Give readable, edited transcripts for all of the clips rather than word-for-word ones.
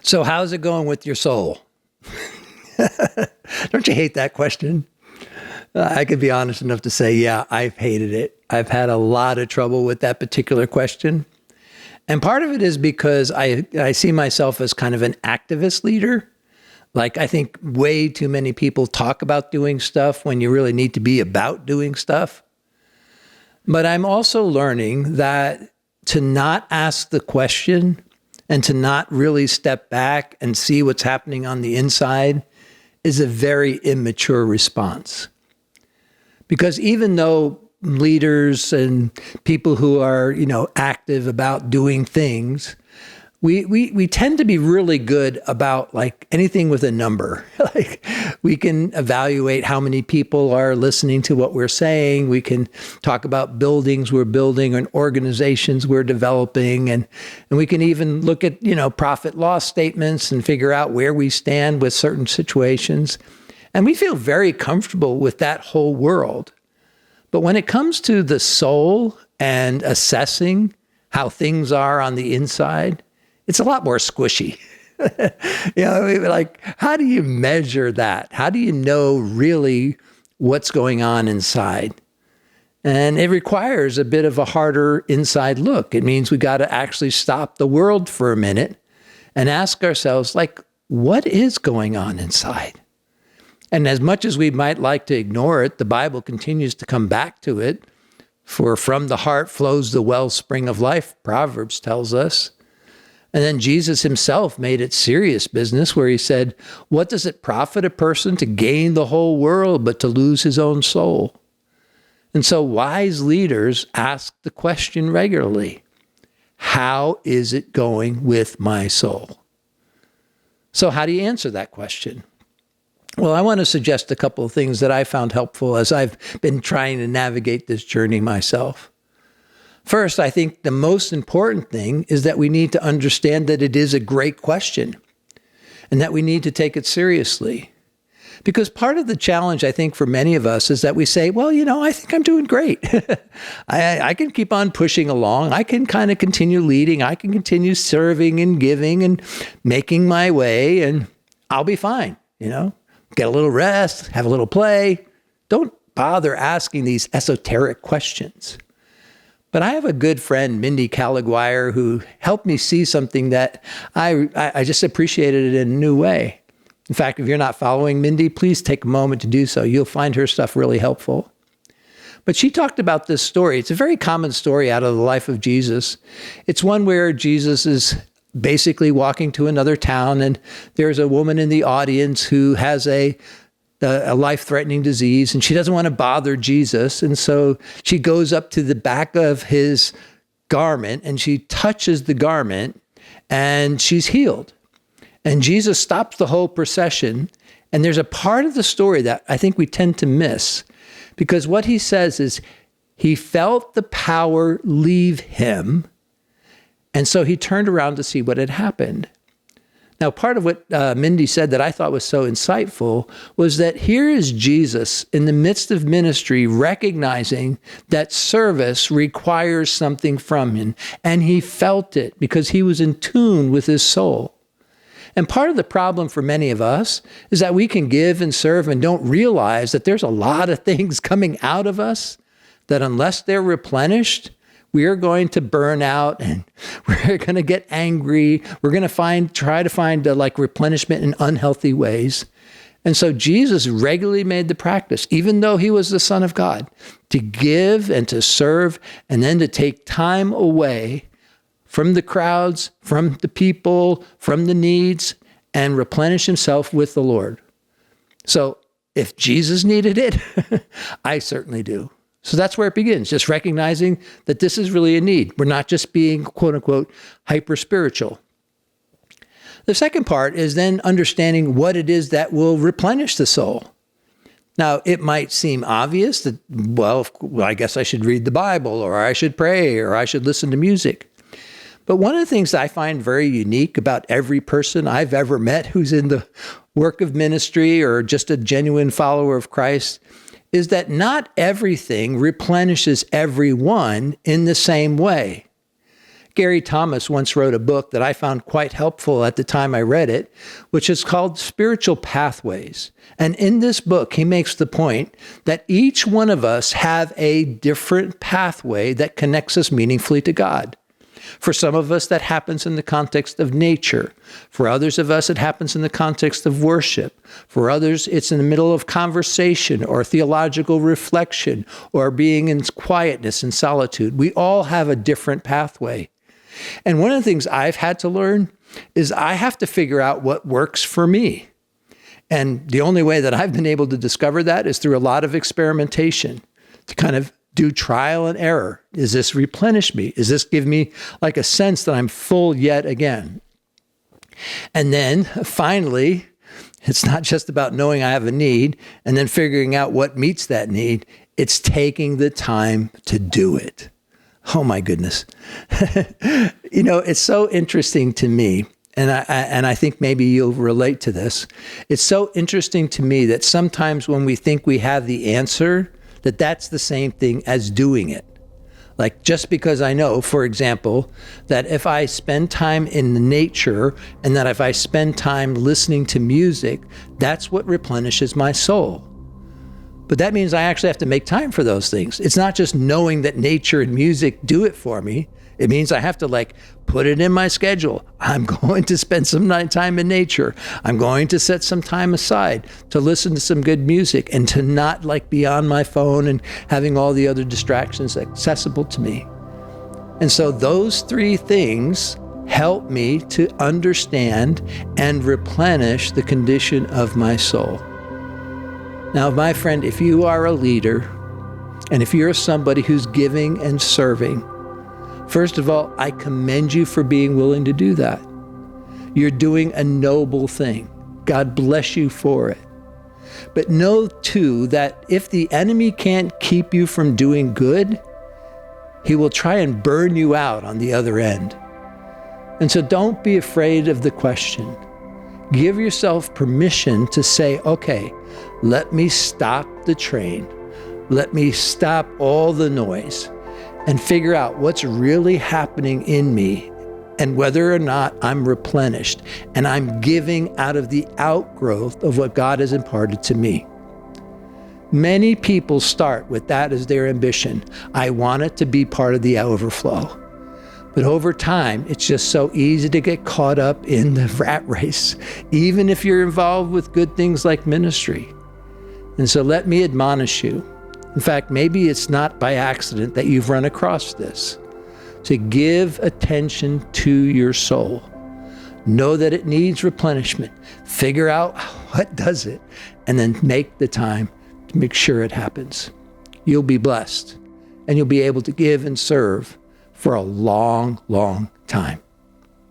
So how's it going with your soul? Don't you hate that question? I could be honest enough to say, yeah, I've hated it. I've had a lot of trouble with that particular question. And part of it is because I see myself as kind of an activist leader. Like, I think way too many people talk about doing stuff when you really need to be about doing stuff. But I'm also learning that to not ask the question and to not really step back and see what's happening on the inside is a very immature response. Because even though leaders and people who are, active about doing things, we tend to be really good about like anything with a number. Like we can evaluate how many people are listening to what we're saying. We can talk about buildings we're building and organizations we're developing. And we can even look at, profit loss statements and figure out where we stand with certain situations. And we feel very comfortable with that whole world. But when it comes to the soul and assessing how things are on the inside, it's a lot more squishy. Like, how do you measure that? How do you know really what's going on inside? And it requires a bit of a harder inside look. It means we got to actually stop the world for a minute and ask ourselves, like, what is going on inside? And as much as we might like to ignore it, the Bible continues to come back to it. For from the heart flows the wellspring of life, Proverbs tells us. And then Jesus himself made it serious business where he said, what does it profit a person to gain the whole world but to lose his own soul? And so wise leaders ask the question regularly, how is it going with my soul? So how do you answer that question? Well, I want to suggest a couple of things that I found helpful as I've been trying to navigate this journey myself. First, I think the most important thing is that we need to understand that it is a great question and that we need to take it seriously. Because part of the challenge, I think, for many of us is that we say, well, I think I'm doing great. I can keep on pushing along. I can kind of continue leading. I can continue serving and giving and making my way, and I'll be fine, Get a little rest, have a little play. Don't bother asking these esoteric questions. But I have a good friend, Mindy Caliguire, who helped me see something that I just appreciated it in a new way. In fact, if you're not following Mindy, please take a moment to do so. You'll find her stuff really helpful. But she talked about this story. It's a very common story out of the life of Jesus. It's one where Jesus is basically walking to another town, and there's a woman in the audience who has a life-threatening disease, and she doesn't want to bother Jesus. And so she goes up to the back of his garment and she touches the garment and she's healed. And Jesus stops the whole procession. And there's a part of the story that I think we tend to miss, because what he says is he felt the power leave him. And so he turned around to see what had happened. Now, part of what Mindy said that I thought was so insightful was that here is Jesus in the midst of ministry recognizing that service requires something from him. And he felt it because he was in tune with his soul. And part of the problem for many of us is that we can give and serve and don't realize that there's a lot of things coming out of us that unless they're replenished, we are going to burn out and we're going to get angry. We're going to try to find replenishment in unhealthy ways. And so Jesus regularly made the practice, even though he was the Son of God, to give and to serve and then to take time away from the crowds, from the people, from the needs, and replenish himself with the Lord. So if Jesus needed it, I certainly do. So that's where it begins, just recognizing that this is really a need. We're not just being, quote unquote, hyper-spiritual. The second part is then understanding what it is that will replenish the soul. Now, it might seem obvious that, well, I guess I should read the Bible, or I should pray, or I should listen to music. But one of the things that I find very unique about every person I've ever met who's in the work of ministry or just a genuine follower of Christ is that not everything replenishes everyone in the same way. Gary Thomas once wrote a book that I found quite helpful at the time I read it, which is called Spiritual Pathways. And in this book, he makes the point that each one of us have a different pathway that connects us meaningfully to God. For some of us, that happens in the context of nature. For others of us, it happens in the context of worship. For others, it's in the middle of conversation or theological reflection or being in quietness and solitude. We all have a different pathway. And one of the things I've had to learn is I have to figure out what works for me. And the only way that I've been able to discover that is through a lot of experimentation to kind of do trial and error. Does this replenish me? Does this give me like a sense that I'm full yet again? And then finally, it's not just about knowing I have a need and then figuring out what meets that need. It's taking the time to do it. Oh my goodness. It's so interesting to me. And I think maybe you'll relate to this. It's so interesting to me that sometimes when we think we have the answer, that's the same thing as doing it. Like just because I know, for example, that if I spend time in nature and that if I spend time listening to music, that's what replenishes my soul. But that means I actually have to make time for those things. It's not just knowing that nature and music do it for me. It means I have to put it in my schedule. I'm going to spend some time in nature. I'm going to set some time aside to listen to some good music and to not be on my phone and having all the other distractions accessible to me. And so those three things help me to understand and replenish the condition of my soul. Now, my friend, if you are a leader and if you're somebody who's giving and serving, first of all, I commend you for being willing to do that. You're doing a noble thing. God bless you for it. But know, too, that if the enemy can't keep you from doing good, he will try and burn you out on the other end. And so don't be afraid of the question. Give yourself permission to say, okay, let me stop the train. Let me stop all the noise and figure out what's really happening in me and whether or not I'm replenished and I'm giving out of the outgrowth of what God has imparted to me. Many people start with that as their ambition. I want it to be part of the overflow. But over time, it's just so easy to get caught up in the rat race, even if you're involved with good things like ministry. And so let me admonish you. In fact, maybe it's not by accident that you've run across this. To give attention to your soul. Know that it needs replenishment. Figure out what does it, and then make the time to make sure it happens. You'll be blessed, and you'll be able to give and serve for a long, long time.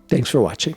Thanks for watching.